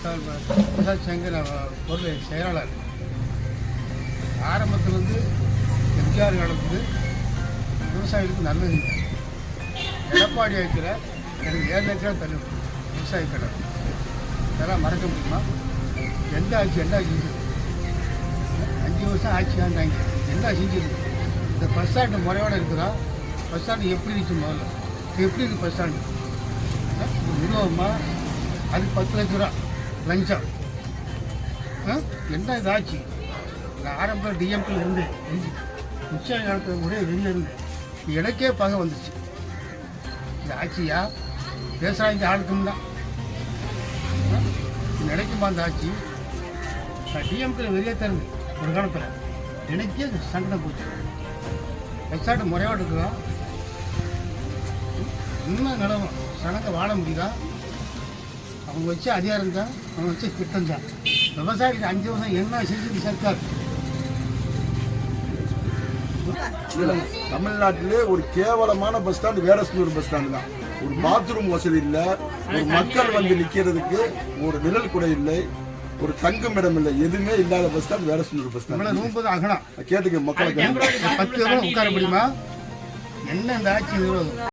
பிரசாத் சங்கர் பொருள் செயலாளர். ஆரம்பத்திலேருந்து எம்ஜிஆர் காலத்துக்கு விவசாயிகளுக்கு நல்லது. எடப்பாடி ஆட்சியில் எனக்கு 7 லட்சம் தள்ளும் விவசாய கடன். இதெல்லாம் மறக்க முடியுமா? எந்த ஆட்சி செஞ்சது? 5 வருஷம் ஆட்சி ஆண்டாங்க. என்ன செஞ்சது? இந்த பஸ் ஸ்டாண்டு முறையோடு இருக்குதா? பஸ் ஸ்டாண்டு எப்படி இருந்துச்சு? முதல்ல எப்படி இருக்குது பஸ் ஸ்டாண்டு? நிறுவனமாக அதுக்கு 10 லட்ச ரூபா லஞ்சம். என்ன இது ஆட்சி? நான் ஆரம்பத்தில் டிஎம்கில் இருந்து உச்ச காலத்தில் கூட வெளியே இருந்து எனக்கே பகை வந்துச்சு. இந்த ஆட்சியா பேசுகிறாங்க ஆளுக்குன்னா நினைக்குமா அந்த ஆட்சி? நான் டிஎம்கில் வெளியே தருந்து ஒரு காலத்தில் எனக்கே சங்கடம் போச்சு. பஸ்ஸாட்டு முறையோடு இருக்குதா? இன்னும் நிலவும் சனங்க வாழ முடியுதா? அவங்க வச்சு அதிகாரம் தான், அவங்க வச்சு திட்டம் தான். விவசாயிக்கு 5 வருஷம் என்ன செஞ்சது சர்க்கார்? தமிழ்நாட்டிலே ஒரு கேவலமான bus stand Vedasandur bus stand தான். ஒரு பாத்ரூம் வசதி இல்லை, ஒரு மக்கள் வந்து நிற்கிறதுக்கு ஒரு நிழல் கூட இல்லை, ஒரு தங்கும் இடம் இல்லை, எதுவுமே இல்லாத bus stand Vedasandur bus stand. ரொம்ப அகலம் கேட்டுக்க மக்களை 10 உட்கார முடியுமா? என்ன இந்த ஆட்சி